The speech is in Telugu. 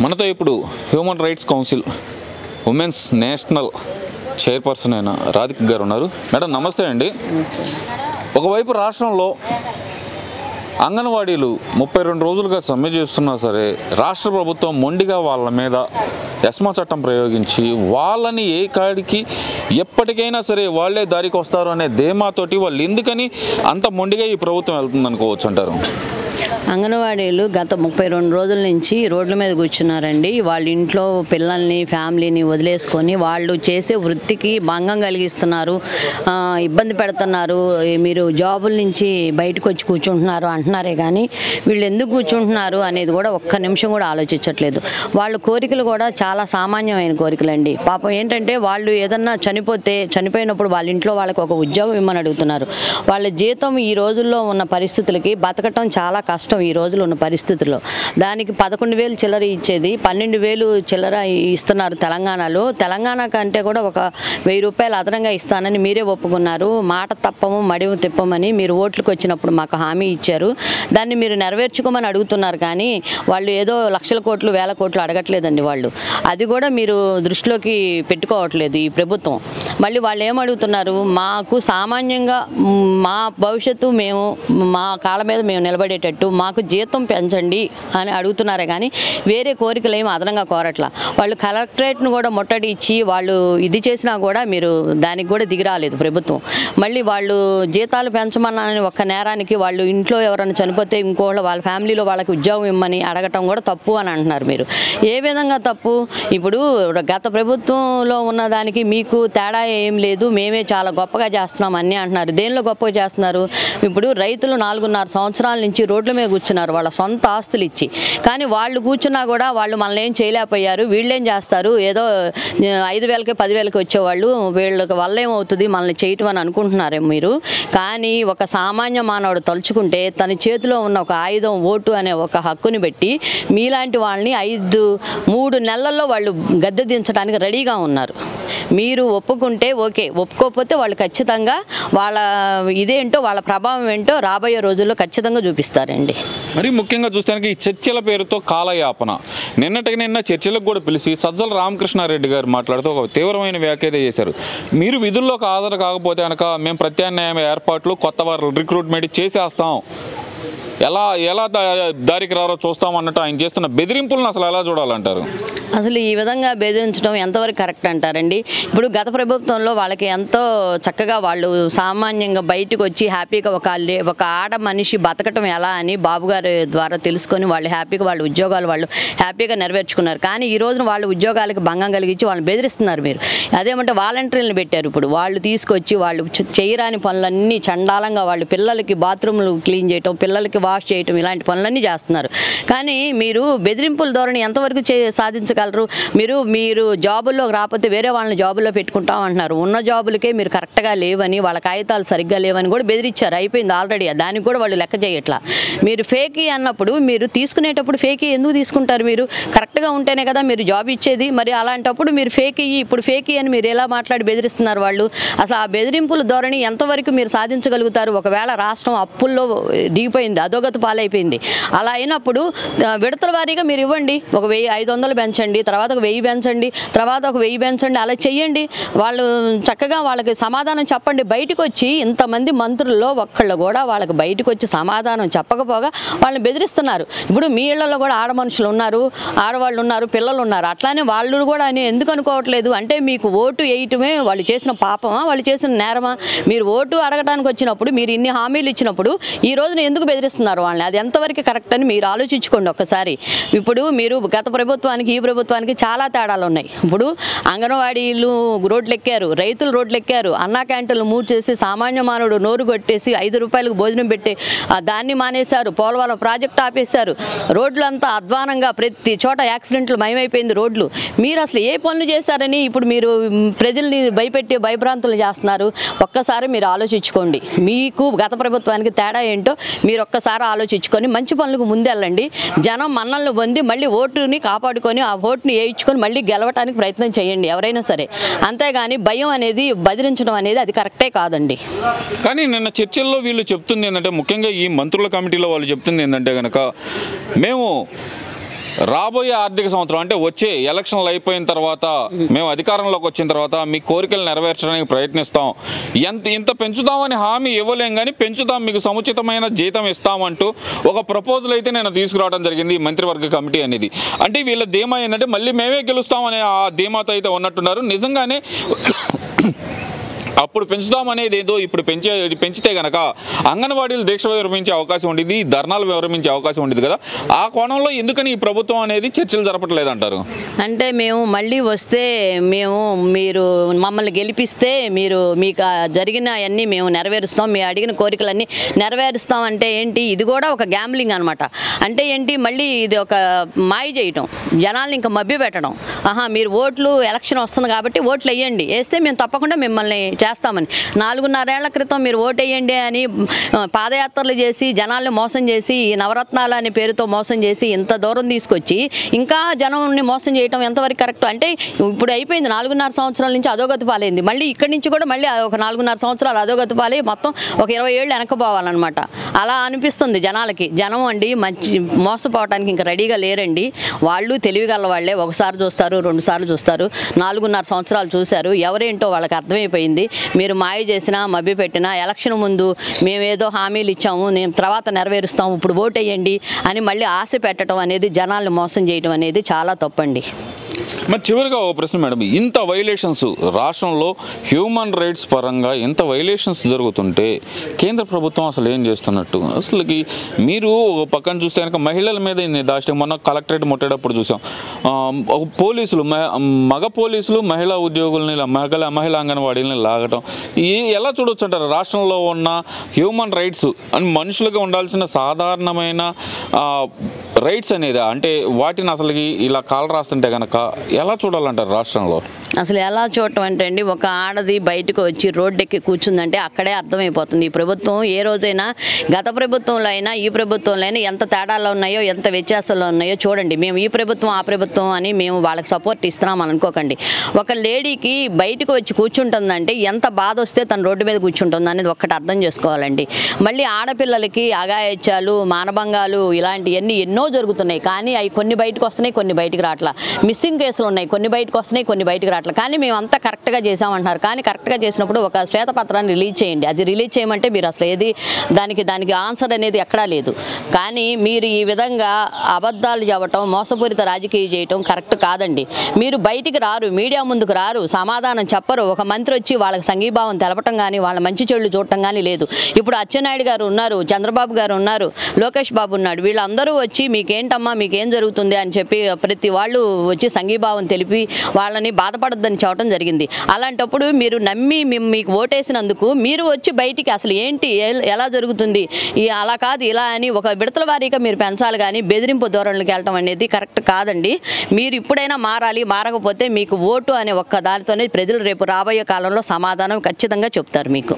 మనతో ఇప్పుడు human rights council women's national chairperson అయిన రాధిక గారు ఉన్నారు. మేడం నమస్తే అండి. ఒకవైపు రాష్ట్రంలో అంగన్వాడీలు 32 రోజులుగా సమ్మె చేస్తున్నా సరే రాష్ట్ర ప్రభుత్వం మొండిగా వాళ్ళ మీద ఎస్మా చట్టం ప్రయోగించి వాళ్ళని ఏ కాడికి ఎప్పటికైనా సరే వాళ్ళే దారికి వస్తారు అనే ధీమాతోటి వాళ్ళు ఎందుకని అంత మొండిగా ఈ ప్రభుత్వం వెళ్తుంది అనుకోవచ్చు అంటారు? అంగన్వాడీలు గత 32 రోజుల నుంచి రోడ్ల మీద కూర్చున్నారండి. వాళ్ళ ఇంట్లో పిల్లల్ని ఫ్యామిలీని వదిలేసుకొని వాళ్ళు చేసే వృత్తికి భంగం కలిగిస్తున్నారు, ఇబ్బంది పెడుతున్నారు. మీరు జాబుల నుంచి బయటకు వచ్చి కూర్చుంటున్నారు అంటున్నారే కానీ వీళ్ళు ఎందుకు కూర్చుంటున్నారు అనేది కూడా ఒక్క నిమిషం కూడా ఆలోచించట్లేదు. వాళ్ళ కోరికలు కూడా చాలా సామాన్యమైన కోరికలండి. పాపం ఏంటంటే వాళ్ళు ఏదన్నా చనిపోయినప్పుడు వాళ్ళ ఇంట్లో వాళ్ళకి ఒక ఉద్యోగం ఇమ్మని అడుగుతున్నారు. వాళ్ళ జీతం ఈ రోజుల్లో ఉన్న పరిస్థితులకి బతకటం చాలా కష్టం. ఈ రోజులు ఉన్న పరిస్థితుల్లో దానికి 11,000 చిల్లర ఇచ్చేది 12,000 చిల్లర ఇస్తున్నారు తెలంగాణలో. తెలంగాణ కంటే కూడా ఒక 1,000 రూపాయలు అదనంగా ఇస్తానని మీరే ఒప్పుకున్నారు. మాట తప్పము మడిము తిప్పమని మీరు ఓట్లకు వచ్చినప్పుడు మాకు హామీ ఇచ్చారు. దాన్ని మీరు నెరవేర్చుకోమని అడుగుతున్నారు కానీ వాళ్ళు ఏదో లక్షల కోట్లు వేల కోట్లు అడగట్లేదండి. వాళ్ళు అది కూడా మీరు దృష్టిలోకి పెట్టుకోవట్లేదు ఈ ప్రభుత్వం. మళ్ళీ వాళ్ళు ఏమడుగుతున్నారు, మాకు సామాన్యంగా మా భవిష్యత్తు మేము మా కాళ్ళ మీద మేము నిలబడేటట్టు మాకు జీతం పెంచండి అని అడుగుతున్నారే కానీ వేరే కోరికలు ఏమి అదనంగా కోరట్లా. వాళ్ళు కలెక్టరేట్ను కూడా ముట్టడి ఇచ్చి వాళ్ళు ఇది చేసినా కూడా మీరు దానికి కూడా దిగిరాలేదు ప్రభుత్వం. మళ్ళీ వాళ్ళు జీతాలు పెంచమని ఒక్క నేరానికి వాళ్ళు ఇంట్లో ఎవరైనా చనిపోతే ఇంకోళ్ళు వాళ్ళ ఫ్యామిలీలో వాళ్ళకి ఉద్యోగం ఇమ్మని అడగటం కూడా తప్పు అని అంటున్నారు. మీరు ఏ విధంగా తప్పు? ఇప్పుడు గత ప్రభుత్వంలో ఉన్నదానికి మీకు తేడా ఏం లేదు, మేమే చాలా గొప్పగా చేస్తున్నాం అన్నీ అంటున్నారు. దేనిలో గొప్పగా చేస్తున్నారు? ఇప్పుడు రైతులు 4.5 సంవత్సరాల నుంచి రోడ్ల మీద కూర్చున్నారు వాళ్ళ సొంత ఆస్తులు ఇచ్చి. కానీ వాళ్ళు కూర్చున్నా కూడా వాళ్ళు మనల్ని ఏం చేయలేకపోయారు. వీళ్ళేం చేస్తారు, ఏదో 5,000కి 10,000కి వచ్చేవాళ్ళు వీళ్ళకి వల్ల ఏమవుతుంది మనల్ని చేయటం అని అనుకుంటున్నారేమో మీరు. కానీ ఒక సామాన్య మానవుడు తలుచుకుంటే తన చేతిలో ఉన్న ఒక ఆయుధం ఓటు అనే ఒక హక్కుని పెట్టి మీలాంటి వాళ్ళని 3 నెలల్లో వాళ్ళు గద్దె దించడానికి రెడీగా ఉన్నారు. మీరు ఒప్పుకుంటే ఓకే, ఒప్పుకోకపోతే వాళ్ళు ఖచ్చితంగా వాళ్ళ ఇదేంటో వాళ్ళ ప్రభావం ఏంటో రాబోయే రోజుల్లో ఖచ్చితంగా చూపిస్తారండి. మరి ముఖ్యంగా చూస్తానికి ఈ చర్చల పేరుతో కాలయాపన. నిన్న చర్చలకు కూడా పిలిచి సజ్జల రామకృష్ణారెడ్డి గారు మాట్లాడుతూ ఒక తీవ్రమైన వ్యాఖ్యత చేశారు. మీరు విధుల్లోకి హాజరు కాకపోతే కనుక మేము ప్రత్యామ్నాయ ఏర్పాట్లు కొత్త వారు రిక్రూట్మెంట్ చేసేస్తాం, ఎలా దారికి రారో చూస్తాం అన్నట్టు ఆయన చేస్తున్న బెదిరింపులను అసలు ఎలా చూడాలంటారు? అసలు ఈ విధంగా బెదిరించడం ఎంతవరకు కరెక్ట్ అంటారండి? ఇప్పుడు గత ప్రభుత్వంలో వాళ్ళకి ఎంతో చక్కగా వాళ్ళు సామాన్యంగా బయటకు వచ్చి హ్యాపీగా ఒక ఆడ మనిషి బతకటం ఎలా అని బాబు గారి ద్వారా తెలుసుకొని వాళ్ళు హ్యాపీగా వాళ్ళ ఉద్యోగాలు వాళ్ళు హ్యాపీగా నెరవేర్చుకున్నారు. కానీ ఈ రోజున వాళ్ళ ఉద్యోగాలకు భంగం కలిగించి వాళ్ళని బెదిరిస్తున్నారు. మీరు అదేమంటే వాలంటీర్లను పెట్టారు. ఇప్పుడు వాళ్ళు తీసుకొచ్చి వాళ్ళు చేయరాని పనులన్నీ చండాలంగా వాళ్ళు పిల్లలకి బాత్రూమ్లు క్లీన్ చేయటం, పిల్లలకి వాష్ చేయటం ఇలాంటి పనులన్నీ చేస్తున్నారు. కానీ మీరు బెదిరింపుల ధోరణి ఎంతవరకు సాధించగలరు? మీరు జాబుల్లోకి రాకపోతే వేరే వాళ్ళని జాబుల్లో పెట్టుకుంటాం అంటున్నారు. ఉన్న జాబులకే మీరు కరెక్ట్గా లేవని వాళ్ళ కాగితాలు సరిగ్గా లేవని కూడా బెదిరించారు. అయిపోయింది ఆల్రెడీ. దానికి కూడా వాళ్ళు లెక్క చేయట్లా. మీరు ఫేకీ అన్నప్పుడు మీరు తీసుకునేటప్పుడు ఫేకీ ఎందుకు తీసుకుంటారు? మీరు కరెక్ట్గా ఉంటేనే కదా మీరు జాబ్ ఇచ్చేది. మరి అలాంటప్పుడు మీరు ఫేకీ ఇప్పుడు ఫేకీ అని మీరు ఎలా మాట్లాడి బెదిరిస్తున్నారు వాళ్ళు? అసలు ఆ బెదిరింపుల ధోరణి ఎంతవరకు మీరు సాధించగలుగుతారు? ఒకవేళ రాష్ట్రం అప్పుల్లో దిగిపోయింది, అధోగతి పాలైపోయింది. అలా అయినప్పుడు విడతల వారీగా మీరు ఇవ్వండి. ఒక 1,500 పెంచండి, తర్వాత ఒక 1,000 పెంచండి, తర్వాత ఒక 1,000 పెంచండి, అలా చెయ్యండి. వాళ్ళు చక్కగా వాళ్ళకి సమాధానం చెప్పండి. బయటకు వచ్చి ఇంతమంది మంత్రుల్లో ఒక్కళ్ళు కూడా వాళ్ళకి బయటకు వచ్చి సమాధానం చెప్పకపోగా వాళ్ళని బెదిరిస్తున్నారు. ఇప్పుడు మీ ఇళ్లలో కూడా ఆడ మనుషులు ఉన్నారు, ఆడవాళ్ళు ఉన్నారు, పిల్లలు ఉన్నారు. అట్లానే వాళ్ళు కూడా ఎందుకు అనుకోవట్లేదు అంటే మీకు ఓటు వేయటమే వాళ్ళు చేసిన పాపమా, వాళ్ళు చేసిన నేరమా? మీరు ఓటు అడగడానికి వచ్చినప్పుడు మీరు ఇన్ని హామీలు ఇచ్చినప్పుడు ఈ రోజున ఎందుకు బెదిరిస్తున్నారు వాళ్ళని? అది ఎంతవరకు కరెక్ట్ అని మీరు ఆలోచించుకోండి ఒక్కసారి. ఇప్పుడు మీరు గత ప్రభుత్వానికి ఈ ప్రభుత్వానికి చాలా తేడాలు ఉన్నాయి. ఇప్పుడు అంగన్వాడీలు రోడ్లు ఎక్కారు, రైతులు రోడ్లు ఎక్కారు, అన్నా క్యాంటీన్లు మూసేసి సామాన్య మానవుడు నోరు కొట్టేసి 5 రూపాయలకు భోజనం పెట్టి దాన్ని మానేశారు. పోలవరం ప్రాజెక్టు ఆపేశారు. రోడ్లంతా అధ్వానంగా ప్రతి చోట యాక్సిడెంట్లు మయమైపోయింది రోడ్లు. మీరు అసలు ఏ పనులు చేశారని ఇప్పుడు మీరు ప్రజల్ని భయపెట్టి భయభ్రాంతులు చేస్తున్నారు? ఒక్కసారి మీరు ఆలోచించుకోండి. మీకు గత ప్రభుత్వానికి తేడా ఏంటో మీరు ఒక్కసారి ఆలోచించుకొని మంచి పనులకు ముందెళ్ళండి. జనం మన్నలను పొంది మళ్ళీ ఓటుని కాపాడుకొని ఆ ఓటుని వేయించుకొని మళ్ళీ గెలవడానికి ప్రయత్నం చేయండి ఎవరైనా సరే. అంతేగాని భయం అనేది బెదిరించడం అనేది అది కరెక్టే కాదండి. కానీ నిన్న చర్చల్లో వీళ్ళు చెప్తుంది ఏంటంటే, ముఖ్యంగా ఈ మంత్రుల కమిటీలో వాళ్ళు చెప్తుంది ఏంటంటే కనుక మేము రాబోయే ఆర్థిక సంవత్సరం అంటే వచ్చే ఎలక్షన్లు అయిపోయిన తర్వాత మేము అధికారంలోకి వచ్చిన తర్వాత మీ కోరికలు నెరవేర్చడానికి ప్రయత్నిస్తాం, ఇంత పెంచుతామని హామీ ఇవ్వలేం కానీ పెంచుతాం, మీకు సముచితమైన జీతం ఇస్తామంటూ ఒక ప్రపోజల్ అయితే నేను తీసుకురావడం జరిగింది ఈ మంత్రివర్గ కమిటీ అనేది. అంటే వీళ్ళ ధీమా ఏంటంటే మళ్ళీ మేమే గెలుస్తామనే ఆ ధీమాతో అయితే ఉన్నట్టున్నారు. నిజంగానే అప్పుడు పెంచుదామనేది ఏదో ఇప్పుడు పెంచితే కనుక అంగన్వాడీలు దీక్ష విరమించే అవకాశం ఉండేది, ధర్నాలు విరమించే అవకాశం ఉండేది కదా. ఆ కోణంలో ఎందుకని ఈ ప్రభుత్వం అనేది చర్చలు జరపట్లేదంటారు? అంటే మేము మళ్ళీ వస్తే మీరు మమ్మల్ని గెలిపిస్తే మీకు జరిగిన అన్నీ మేము నెరవేరుస్తాం, మీ అడిగిన కోరికలన్నీ నెరవేరుస్తాం అంటే ఏంటి? ఇది కూడా ఒక గ్యాంబ్లింగ్ అనమాట. అంటే ఏంటి? మళ్ళీ ఇది ఒక మాయ చేయటం, జనాల్ని ఇంకా మభ్య పెట్టడం. మీరు ఓట్లు ఎలక్షన్ వస్తుంది కాబట్టి ఓట్లు వేయండి, వేస్తే మేము తప్పకుండా మిమ్మల్ని చేస్తామని. 4.5 ఏళ్ల క్రితం మీరు ఓటు వేయండి అని పాదయాత్రలు చేసి జనాల్ని మోసం చేసి ఈ నవరత్నాలు అనే పేరుతో మోసం చేసి ఇంత దూరం తీసుకొచ్చి ఇంకా జనాన్ని మోసం చేయడం ఎంతవరకు కరెక్ట్? అంటే ఇప్పుడు అయిపోయింది 4.5 సంవత్సరాల నుంచి అధోగతి పాలైంది. మళ్ళీ ఇక్కడి నుంచి కూడా మళ్ళీ ఒక 4.5 సంవత్సరాలు అధోగతి పాలై మొత్తం ఒక 20 ఏళ్ళు వెనకపోవాలన్నమాట. అలా అనిపిస్తుంది జనాలకి. జనం అండి మంచి మోసపోవటానికి ఇంకా రెడీగా లేరండి. వాళ్ళు తెలివిగల వాళ్ళే. ఒకసారి చూస్తారు, 2 సార్లు చూస్తారు, 4.5 సంవత్సరాలు చూశారు. ఎవరేంటో వాళ్ళకి అర్థమైపోయింది. మీరు మాయ చేసినా మభ్య పెట్టినా ఎలక్షన్ ముందు మేమేదో హామీలు ఇచ్చాము, నేను తర్వాత నెరవేరుస్తాము, ఇప్పుడు ఓటు వేయండి అని మళ్ళీ ఆశ పెట్టడం అనేది, జనాల్ని మోసం చేయడం అనేది చాలా తప్పండి. మరి చివరిగా ఒక ప్రశ్న మేడం, ఇంత వైలేషన్స్ రాష్ట్రంలో హ్యూమన్ రైట్స్ పరంగా ఇంత వైలేషన్స్ జరుగుతుంటే కేంద్ర ప్రభుత్వం అసలు ఏం చేస్తున్నట్టు? అసలుకి మీరు ఒక పక్కన చూస్తే కనుక మహిళల మీద దాష్టింగ్ మొన్న కలెక్టరేట్ ముట్టేటప్పుడు చూసాం. పోలీసులు మగ పోలీసులు మహిళా ఉద్యోగుల్ని మహిళా అంగన్వాడీలని లాగటం ఎలా చూడొచ్చు అంటారు? రాష్ట్రంలో ఉన్న హ్యూమన్ రైట్స్ అని మనుషులుగా ఉండాల్సిన సాధారణమైన రైట్స్ అనేది అంటే వాటిని అసలుకి ఇలా కాలు రాస్తుంటే కనుక ఎలా చూడాలంటారు రాష్ట్రంలో? అసలు ఎలా చూడటం అంటే అండి, ఒక ఆడది బయటకు వచ్చి రోడ్డెక్కి కూర్చుందంటే అక్కడే అర్థమైపోతుంది ఈ ప్రభుత్వం ఏ రోజైనా, గత ప్రభుత్వంలో అయినా ఈ ప్రభుత్వంలో అయినా ఎంత తేడాలు ఉన్నాయో ఎంత వ్యత్యాసాలు ఉన్నాయో చూడండి. మేము ఈ ప్రభుత్వం ఆ ప్రభుత్వం అని మేము వాళ్ళకి సపోర్ట్ ఇస్తున్నాం అని అనుకోకండి. ఒక లేడీకి బయటకు వచ్చి కూర్చుంటుందంటే ఎంత బాధ వస్తే తను రోడ్డు మీద కూర్చుంటుంది అనేది ఒక్కటి అర్థం చేసుకోవాలండి. మళ్ళీ ఆడపిల్లలకి అఘాయిత్యాలు, మానభంగాలు ఇలాంటివన్నీ ఎన్నో జరుగుతున్నాయి. కానీ అవి కొన్ని బయటకు వస్తున్నాయి, కొన్ని బయటికి రావట్లా. మిస్సింగ్ కేసులు ఉన్నాయి, కొన్ని బయటకు వస్తున్నాయి, కొన్ని బయటకు రావట్లా. కానీ మేము అంతా కరెక్ట్గా చేసామంటున్నారు. కానీ కరెక్ట్గా చేసినప్పుడు ఒక శ్వేతపత్రాన్ని రిలీజ్ చేయండి. అది రిలీజ్ చేయమంటే మీరు అసలు ఏది దానికి ఆన్సర్ అనేది ఎక్కడా లేదు. కానీ మీరు ఈ విధంగా అబద్ధాలు చెప్పటం, మోసపూరిత రాజకీయం చేయటం కరెక్ట్ కాదండి. మీరు బయటికి రారు, మీడియా ముందుకు రారు, సమాధానం చెప్పరు. ఒక మంత్రి వచ్చి వాళ్ళకి సంఘీభావం తెలపటం కానీ వాళ్ళ మంచి చెడులు చూడటం కానీ లేదు. ఇప్పుడు అచ్చెన్నాయుడు గారు ఉన్నారు, చంద్రబాబు గారు ఉన్నారు, లోకేష్ బాబు ఉన్నాడు. వీళ్ళందరూ వచ్చి మీకేంటమ్మా మీకేం జరుగుతుంది అని చెప్పి ప్రతి వాళ్ళు వచ్చి సంఘీభావం తెలిపి వాళ్ళని బాధపడద్దని చెప్పడం జరిగింది. అలాంటప్పుడు మీరు నమ్మి మీకు ఓటేసినందుకు మీరు వచ్చి బయటికి అసలు ఏంటి ఎలా జరుగుతుంది అలా కాదు ఇలా అని ఒక విడతల వారీగా మీరు పెంచాలి. కానీ బెదిరింపు ధోరణులకు వెళ్ళటం అనేది కరెక్ట్ కాదండి. మీరు ఇప్పుడైనా మారాలి. మారకపోతే మీకు ఓటు అనే ఒక్క దానితోనే ప్రజలు రేపు రాబోయే కాలంలో సమాధానం ఖచ్చితంగా చెప్తారు మీకు.